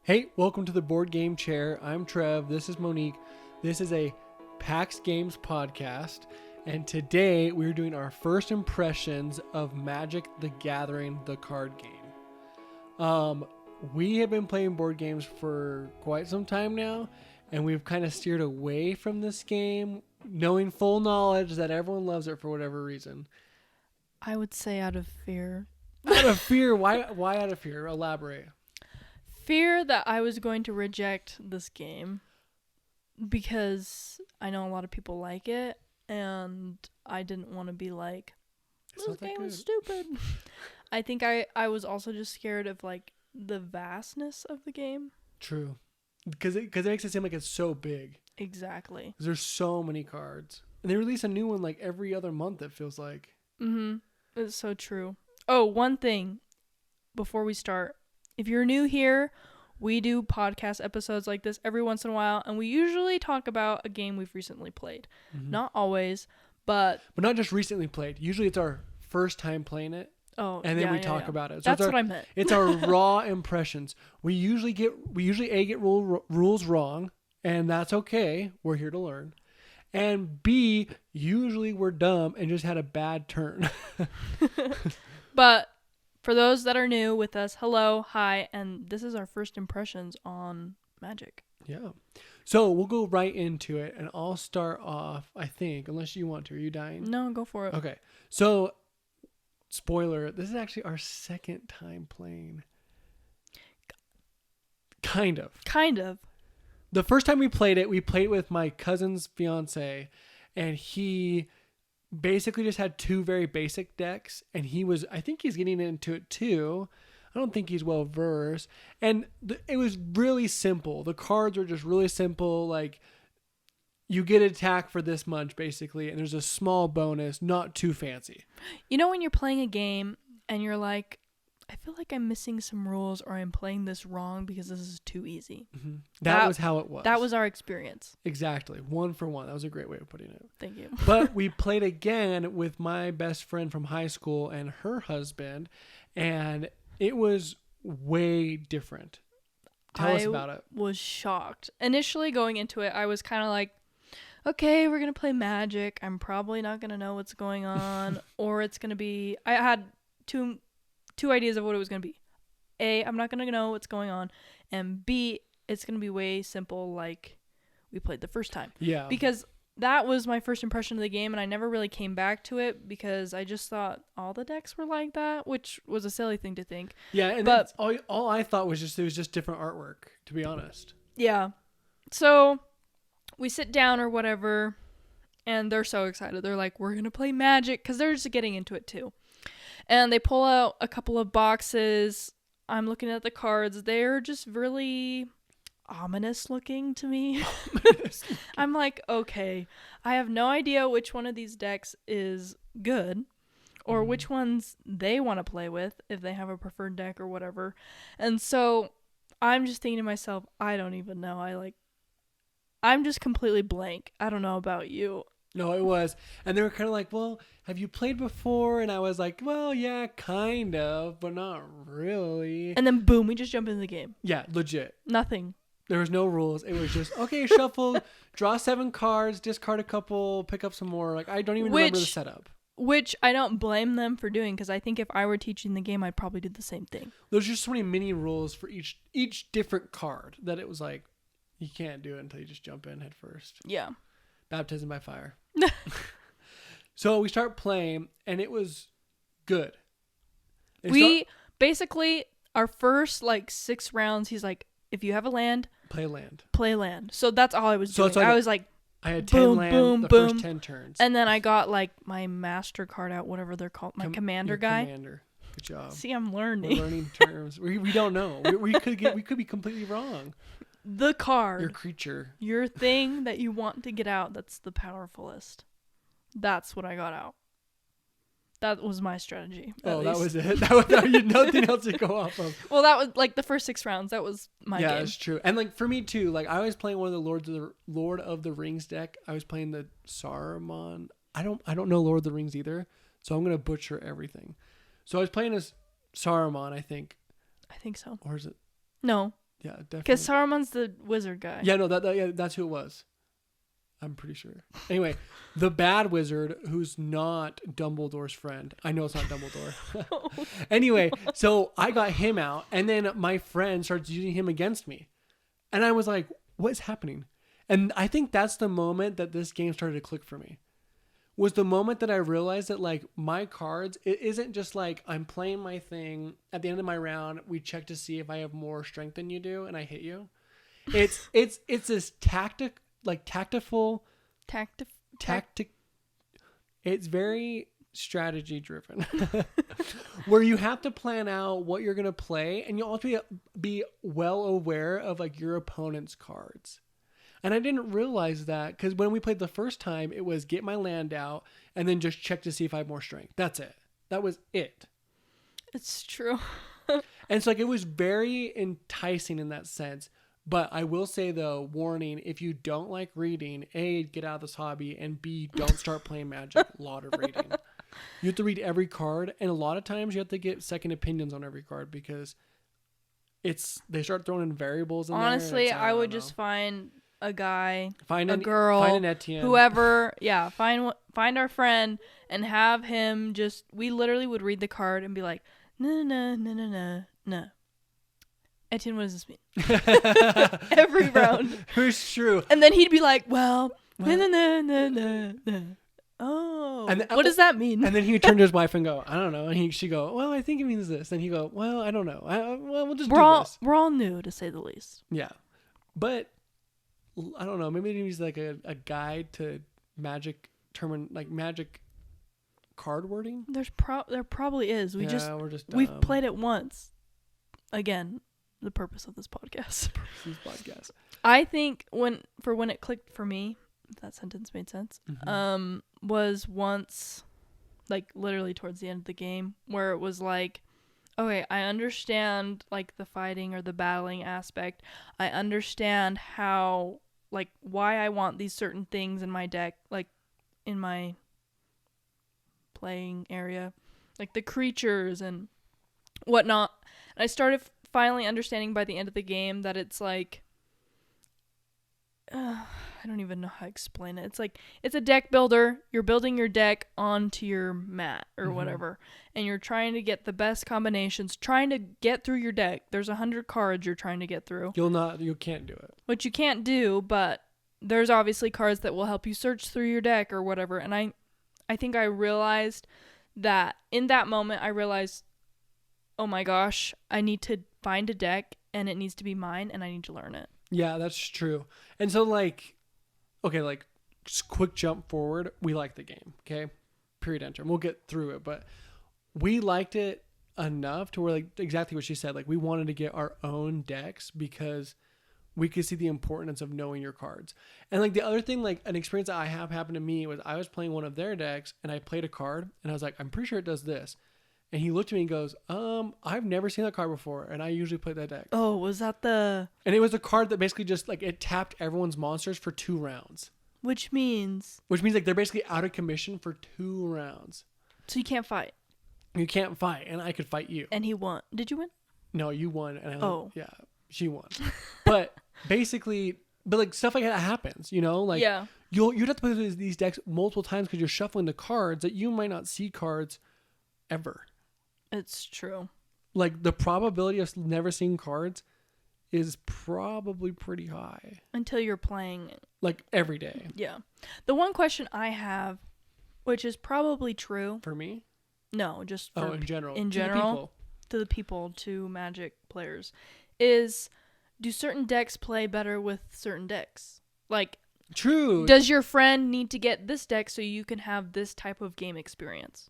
Hey, welcome to the Board Game Chair. I'm Trev. This is Monique. This is a PAX Games podcast. And today we're doing our first impressions of Magic the Gathering, the card game. We have been playing board games for quite some time now, and we've kind of steered away from this game, knowing full knowledge that everyone loves it for whatever reason. I would say out of fear. Out of fear? Why out of fear? Elaborate. Fear that I was going to reject this game because I know a lot of people like it, and I didn't want to be like, this game is stupid. I think I was also just scared of like the vastness of the game. True. Because it makes it seem like it's so big. Exactly. There's so many cards. And they release a new one like every other month, it feels like. Mm-hmm. It's so true. Oh, one thing before we start. If you're new here, we do podcast episodes like this every once in a while, and we usually talk about a game we've recently played. Mm-hmm. Not always, but not just recently played. Usually it's our first time playing it. Oh, and then we talk about it. So that's what I meant. It's our raw impressions. We usually get rules wrong, and that's okay. We're here to learn. And B, usually we're dumb and just had a bad turn. But for those that are new with us, hello, hi, and this is our first impressions on Magic. Yeah. So we'll go right into it, and I'll start off, I think, unless you want to. Are you dying? No, go for it. Okay. So, spoiler, this is actually our second time playing. Kind of. The first time we played it with my cousin's fiance, and he basically just had two very basic decks, and I think he's getting into it too. I don't think he's well versed, and it was really simple. The cards were just really simple, like you get attack for this much basically, and there's a small bonus, not too fancy. You know when you're playing a game and you're like, I feel like I'm missing some rules, or I'm playing this wrong because this is too easy. Mm-hmm. That was how it was. That was our experience. Exactly. 1 for 1. That was a great way of putting it. Thank you. But we played again with my best friend from high school and her husband, and it was way different. Tell us about it. I was shocked. Initially going into it, I was kind of like, okay, we're going to play Magic. I'm probably not going to know what's going on, or it's going to be... I had two ideas of what it was going to be. A, I'm not going to know what's going on. And B, it's going to be way simple like we played the first time. Yeah. Because that was my first impression of the game, and I never really came back to it because I just thought all the decks were like that, which was a silly thing to think. Yeah, and but all I thought was it was just different artwork, to be honest. Yeah. So we sit down or whatever, and they're so excited. They're like, we're going to play Magic, because they're just getting into it too. And they pull out a couple of boxes. I'm looking at the cards. They're just really ominous looking to me. I'm like, okay, I have no idea which one of these decks is good or which ones they want to play with, if they have a preferred deck or whatever. And so I'm just thinking to myself, I don't even know. I'm just completely blank. I don't know about you. No, it was. And they were kind of like, well, have you played before? And I was like, well, yeah, kind of, but not really. And then boom, we just jump into the game. Yeah, legit. Nothing. There was no rules. It was just, okay, shuffle, draw 7 cards, discard a couple, pick up some more. Like, I don't even remember the setup. Which I don't blame them for doing, because I think if I were teaching the game, I'd probably do the same thing. There's just so many mini rules for each different card that it was like, you can't do it until you just jump in head first. Yeah. Baptism by fire. So we start playing, and it was good. Basically, our first 6 rounds, he's like, if you have a land, play land. So that's all I was doing. I was like, I had 10 land the first 10 turns. And then I got my master card out, whatever they're called, my commander guy. Commander. Good job. See, I'm learning. We're learning terms. We don't know. We could be completely wrong. The card. Your creature. Your thing that you want to get out that's the powerfulest. That's what I got out. That was my strategy. Oh, that was it? That was nothing else to go off of. Well, that was the first 6 rounds. That was my game. Yeah, that's true. And for me too, I was playing one of the Lord of the Rings deck. I was playing the Saruman. I don't know Lord of the Rings either, so I'm gonna butcher everything. So I was playing as Saruman, I think. I think so. Or is it? No. Yeah, definitely. Because Saruman's the wizard guy. Yeah, no, that's who it was. I'm pretty sure. Anyway, the bad wizard who's not Dumbledore's friend. I know it's not Dumbledore. Anyway, so I got him out, and then my friend starts using him against me. And I was like, what's happening? And I think that's the moment that this game started to click for me. Was the moment that I realized that like my cards, it isn't just like I'm playing my thing. At the end of my round, we check to see if I have more strength than you do, and I hit you. It's this tactic. Like tactful, tactic. It's very strategy driven, where you have to plan out what you're gonna play, and you also be well aware of like your opponent's cards. And I didn't realize that because when we played the first time, it was get my land out and then just check to see if I have more strength. That's it. That was it. It's true. And it's like it was very enticing in that sense. But I will say, though, warning, if you don't like reading, A, get out of this hobby, and B, don't start playing Magic. A lot of reading. You have to read every card, and a lot of times you have to get second opinions on every card because they start throwing in variables in Honestly, there. I would just find a guy, find a girl, find an Etienne. whoever. Yeah, find our friend and have him just, we literally would read the card and be like, no. Etienne, what does this mean? Every round. It's true. And then he'd be like, well. Oh, and what does that mean? And then he would turn to his wife and go, I don't know. And she'd go, well, I think it means this. And he'd go, well, I don't know. We'll just do this. We're all new, to say the least. Yeah. But, I don't know. Maybe he's like a guide to magic magic card wording. There probably is. We've played it once. Again, the purpose of this podcast. I think when it clicked for me, if that sentence made sense, was once, like literally towards the end of the game, where it was like, okay, I understand like the fighting or the battling aspect. I understand how, like, why I want these certain things in my deck, like in my playing area, like the creatures and whatnot. And I started finally understanding by the end of the game that it's like, I don't even know how to explain it. It's like, it's a deck builder. You're building your deck onto your mat or whatever. And you're trying to get the best combinations, trying to get through your deck. There's 100 cards you're trying to get through. You can't do it. Which you can't do, but there's obviously cards that will help you search through your deck or whatever. And I think I realized that in that moment, oh my gosh, I need to find a deck and it needs to be mine and I need to learn it. Yeah, that's true. And so like, okay, like just quick jump forward. We like the game. Okay. Period. Enter. And we'll get through it, but we liked it enough to where like exactly what she said, like we wanted to get our own decks because we could see the importance of knowing your cards. And like the other thing, like an experience that I have happened to me was I was playing one of their decks and I played a card and I was like, I'm pretty sure it does this. And he looked at me and goes, I've never seen that card before, and I usually play that deck. Oh, was that the... And it was a card that basically just, like, it tapped everyone's monsters for 2 rounds. Which means, like, they're basically out of commission for 2 rounds. So you can't fight? You can't fight, and I could fight you. And he won. Did you win? No, you won. And yeah, she won. But like, stuff like that happens, you know? Like, yeah. You'd have to play these decks multiple times because you're shuffling the cards that you might not see cards ever. It's true. Like, the probability of never seeing cards is probably pretty high. Until you're playing. Like, every day. Yeah. The one question I have, which is probably true. For me? No, just for in general. To the people, to Magic players, is do certain decks play better with certain decks? Like, true. Does your friend need to get this deck so you can have this type of game experience?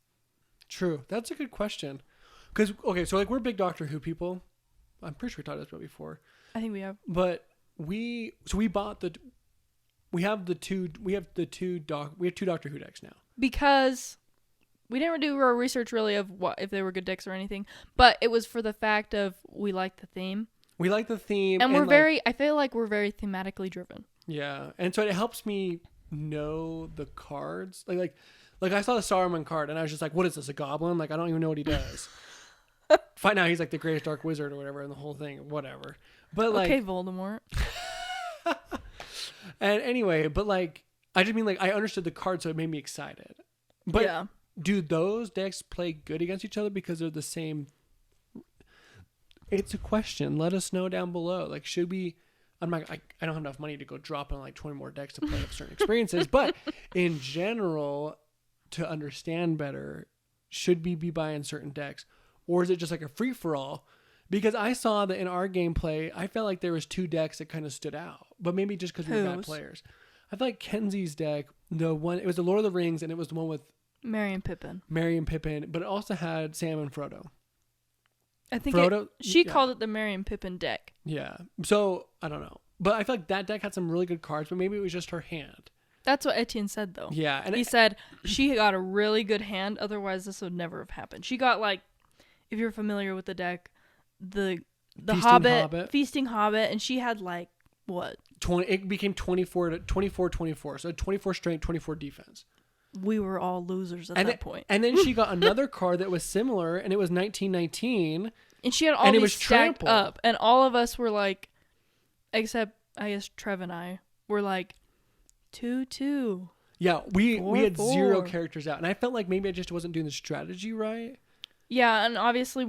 True. That's a good question. Because, okay, so like we're big Doctor Who people. I'm pretty sure we talked about this before. I think we have. But we have 2 Doctor Who decks now. Because we didn't do our research really of what if they were good decks or anything, but it was for the fact of we like the theme. We like the theme. And I feel like we're very thematically driven. Yeah. And so it helps me know the cards. Like I saw the Saruman card and I was just like, what is this, a goblin? Like, I don't even know what he does. Find out he's like the greatest dark wizard or whatever in the whole thing, whatever. But like, okay, Voldemort. and anyway, but like, I just mean like I understood the card, so it made me excited. But yeah. do those decks play good against each other because they're the same? It's a question. Let us know down below. Like, should we? I don't have enough money to go drop in like 20 more decks to play with certain experiences. But in general, to understand better, should we be buying certain decks, or is it just like a free for all? Because I saw that in our gameplay, I felt like there was 2 decks that kind of stood out, but maybe just because we were bad players. I feel like Kenzie's deck, it was the Lord of the Rings, and it was the one with Merry and Pippin, but it also had Sam and Frodo. I think Frodo, she called it the Merry and Pippin deck. Yeah. So, I don't know. But I feel like that deck had some really good cards, but maybe it was just her hand. That's what Etienne said, though. Yeah. And he said she got a really good hand, otherwise this would never have happened. She got, like, if you're familiar with the deck, the Feasting Hobbit, and she had, like, what? It became 24, 24. So 24 strength, 24 defense. We were all losers at that point. And then she got another card that was similar, and it was 1919. And she had all these stacked up. And all of us were like, except, I guess, Trev and I, were like, 2-2. Yeah, we had 4-4. 0 characters out. And I felt like maybe I just wasn't doing the strategy right. Yeah, and obviously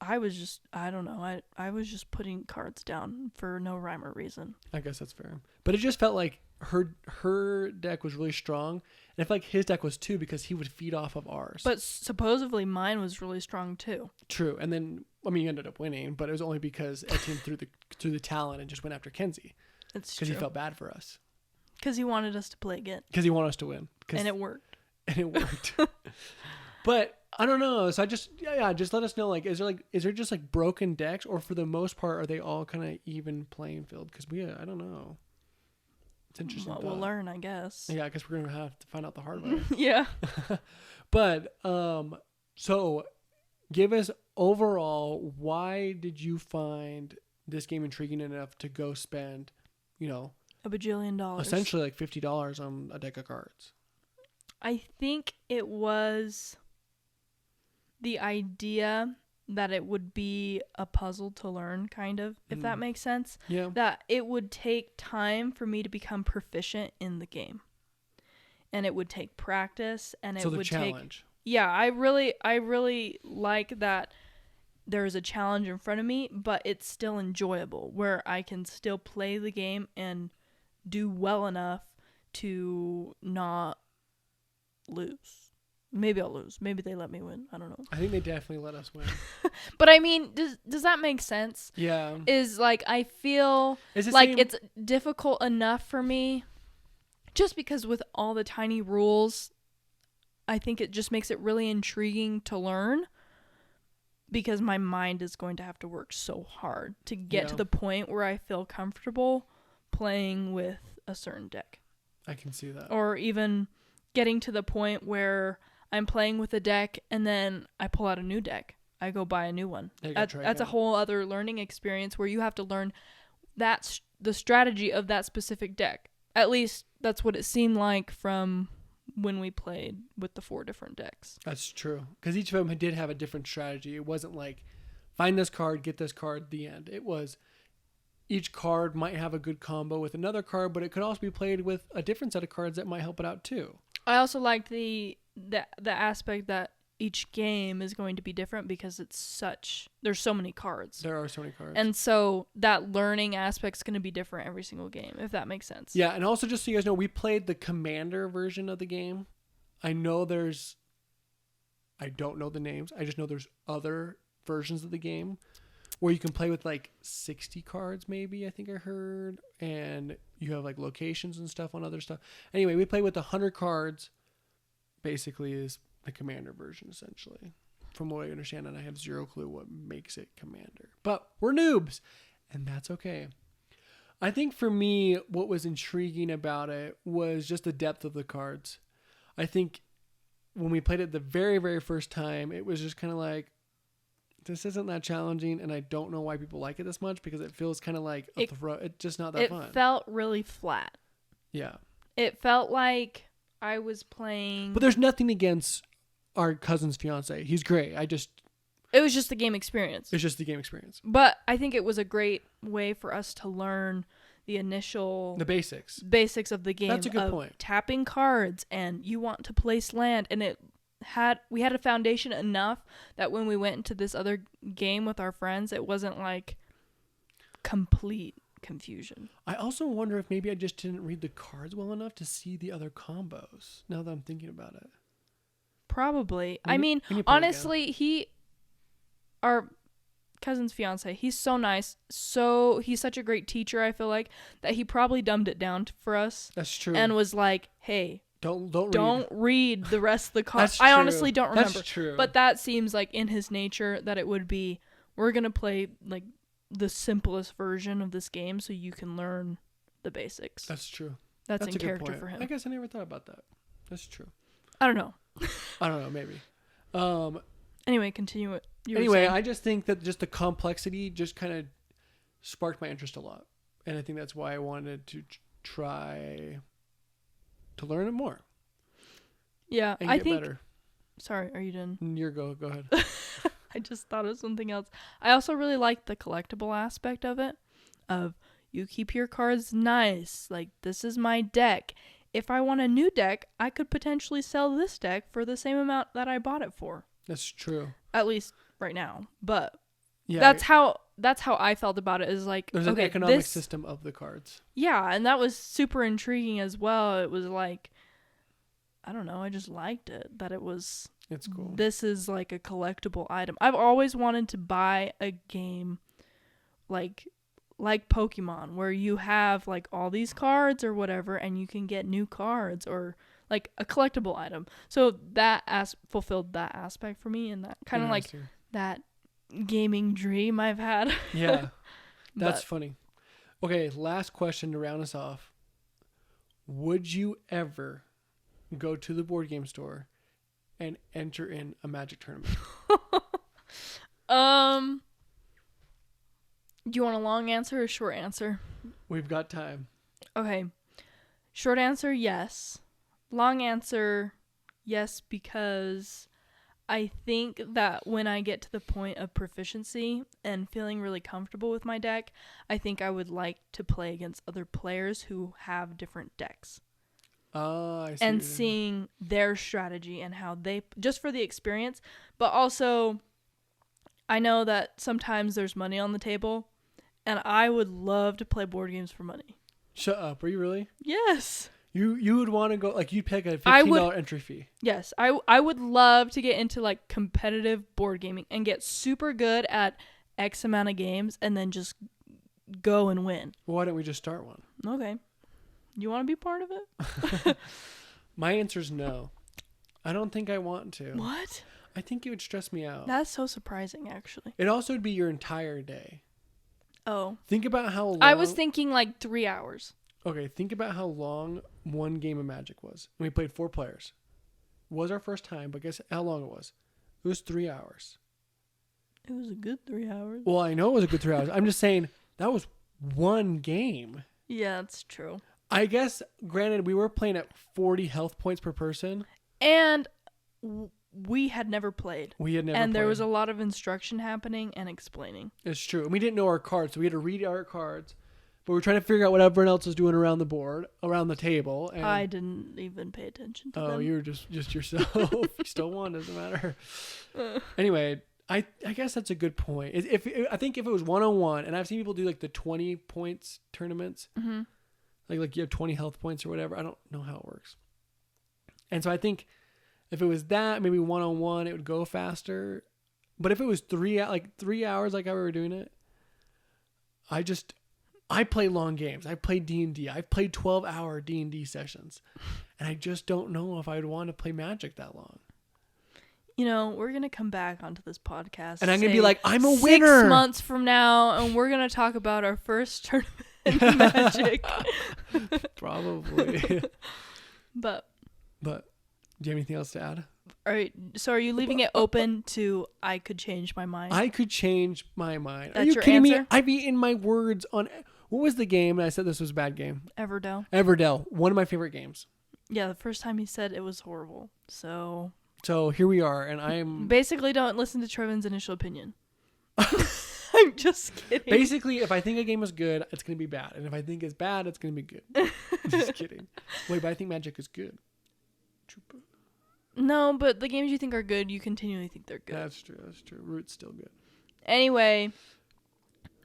I was just putting cards down for no rhyme or reason. I guess that's fair. But it just felt like her deck was really strong. And I felt like his deck was too, because he would feed off of ours. But supposedly mine was really strong too. True. And then, I mean, you ended up winning, but it was only because Etienne threw the talent and just went after Kenzie. That's true. Because he felt bad for us. Because he wanted us to play again. Because he wanted us to win. And it worked. But I don't know. So just let us know. Like, is there just like broken decks, or for the most part, are they all kind of even playing field? Because I don't know. It's interesting. We'll learn, I guess. Yeah, because we're gonna have to find out the hard way. Yeah. But so give us overall, why did you find this game intriguing enough to go spend, $1 bajillion, essentially like $50 on a deck of cards? I think it was the idea that it would be a puzzle to learn, kind of, if that makes sense. Yeah. That it would take time for me to become proficient in the game. And it would take practice, and it would challenge. Yeah, I really like that there's a challenge in front of me, but it's still enjoyable, where I can still play the game and do well enough to not lose. Maybe I'll lose. Maybe they let me win. I don't know. I think they definitely let us win. But I mean, does that make sense? Yeah. Is like, I feel like it's difficult enough for me, just because with all the tiny rules, I think it just makes it really intriguing to learn, because my mind is going to have to work so hard to get to the point where I feel comfortable playing with a certain deck. I can see that. Or even getting to the point where I'm playing with a deck and then I pull out a new deck. I go buy a new one. That's a whole other learning experience where you have to learn the strategy of that specific deck. At least that's what it seemed like from when we played with the 4 different decks. That's true. Because each of them did have a different strategy. It wasn't like, find this card, get this card, the end. It was, each card might have a good combo with another card, but it could also be played with a different set of cards that might help it out too. I also liked the aspect that each game is going to be different, because there's so many cards. There are so many cards. And so that learning aspect's going to be different every single game, if that makes sense. Yeah, and also just so you guys know, we played the Commander version of the game. I don't know the names. I just know there's other versions of the game where you can play with like 60 cards maybe, I think I heard. And you have like locations and stuff on other stuff. Anyway, we play with 100 cards, basically is the Commander version, essentially, from what I understand, and I have 0 clue what makes it Commander. But we're noobs, and that's okay. I think for me, what was intriguing about it was just the depth of the cards. I think when we played it the very, very first time, it was just kind of like, this isn't that challenging, and I don't know why people like it this much, because it feels kind of like it's just not that fun. It felt really flat. Yeah. It felt like I was playing... But there's nothing against our cousin's fiance. He's great. It was just the game experience. It's just the game experience. But I think it was a great way for us to learn the basics of the game. That's a good point. Tapping cards, and you want to place land, and we had a foundation enough that when we went into this other game with our friends, it wasn't like complete confusion. I also wonder if maybe I just didn't read the cards well enough to see the other combos. Now that I'm thinking about it, probably. I mean, honestly, our cousin's fiance, he's so nice. So he's such a great teacher. I feel like that he probably dumbed it down for us. That's true. And was like, "Hey, don't read the rest of the cards." I honestly don't remember. That's true. But that seems like in his nature that it would be, we're gonna play like the simplest version of this game so you can learn the basics. That's true. That's in character for him. I guess I never thought about that. That's true. I don't know. Maybe. Anyway, continue it. Anyway, I just think that just the complexity just kind of sparked my interest a lot. And I think that's why I wanted to try to learn it more. Yeah, and get better. Sorry, are you done? Go ahead. I just thought of something else. I also really like the collectible aspect of it. Of you keep your cards nice. Like, this is my deck. If I want a new deck, I could potentially sell this deck for the same amount that I bought it for. That's true. At least right now. But yeah, that's how I felt about it. Is like, there's an economic system of the cards. Yeah, and that was super intriguing as well. It was like, I don't know, I just liked it. That it was... It's cool. This is like a collectible item. I've always wanted to buy a game like Pokemon, where you have like all these cards or whatever, and you can get new cards, or like a collectible item. So that fulfilled that aspect for me, and that kind of like that gaming dream I've had. Yeah, that's funny. Okay, last question to round us off. Would you ever go to the board game store and enter in a Magic tournament? Do you want a long answer or a short answer? We've got time. Okay. Short answer, yes. Long answer, yes, because I think that when I get to the point of proficiency and feeling really comfortable with my deck, I think I would like to play against other players who have different decks. I see. And seeing their strategy and how they, just for the experience, but also I know that sometimes there's money on the table, and I would love to play board games for money. Shut up. Are you really? Yes. You would want to go, like, you'd pay like a $15 entry fee. Yes. I would love to get into like competitive board gaming and get super good at X amount of games and then just go and win. Well, why don't we just start one? Okay. You want to be part of it? My answer is no. I don't think I want to. What? I think it would stress me out. That's so surprising, actually. It also would be your entire day. Oh. Think about how long... I was thinking like 3 hours. Okay, think about how long one game of Magic was. And we played 4 players. It was our first time, but guess how long it was? It was 3 hours. It was a good 3 hours. Well, I know it was a good 3 hours. I'm just saying that was one game. Yeah, that's true. I guess, granted, we were playing at 40 health points per person. And we had never played. And there was a lot of instruction happening and explaining. It's true. And we didn't know our cards, so we had to read our cards. But we were trying to figure out what everyone else was doing around the board, around the table. And I didn't even pay attention to them. Oh, you were just yourself. You still won, doesn't matter. Anyway, I guess that's a good point. I think if it was 1-on-1, and I've seen people do like the 20 points tournaments, mm-hmm. like you have 20 health points or whatever. I don't know how it works. And so I think if it was that, maybe 1-on-1, it would go faster. But if it was 3 hours like how we were doing it, I play long games. I play D&D. I've played 12-hour D&D sessions. And I just don't know if I would want to play Magic that long. You know, we're going to come back onto this podcast. And I'm going to be like, I'm a winner. 6 months from now, and we're going to talk about our first tournament in Magic. Probably. But, do you have anything else to add? All right. So are you leaving it open to I could change my mind? I could change my mind. That's Are you your kidding answer? me? I've eaten my words on... What was the game? And I said this was a bad game. Everdell. Everdell. One of my favorite games. Yeah, the first time he said it was horrible. So... So here we are, and I'm Basically, don't listen to Trevin's initial opinion. I'm just kidding. basically, if I think a game is good, it's gonna be bad, and if I think it's bad, it's gonna be good. Just kidding. Wait, but I think Magic is good. No, but the games you think are good, you continually think they're good. That's true. That's true. Root's still good. Anyway,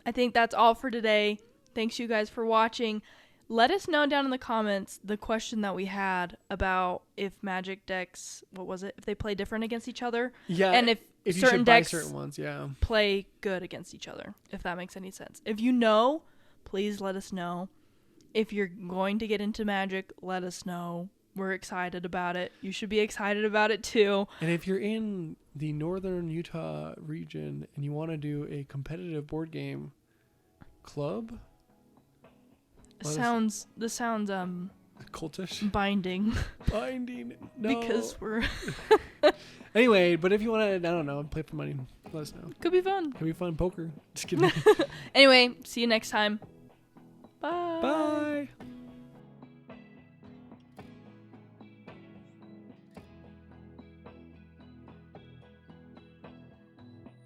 I think that's all for today. Thanks you guys for watching. Let us know down in the comments the question that we had about if Magic decks, what was it? If they play different against each other. Yeah. And if you certain should buy decks certain ones, yeah. play good against each other, if that makes any sense. If you know, please let us know. If you're going to get into Magic, let us know. We're excited about it. You should be excited about it too. And if you're in the northern Utah region and you want to do a competitive board game club, This sounds cultish binding. No. Because we're Anyway, but if you want to, I don't know, play for money, let us know. could be fun. Could be fun. Poker. Just kidding. Anyway, see you next time. Bye. Bye.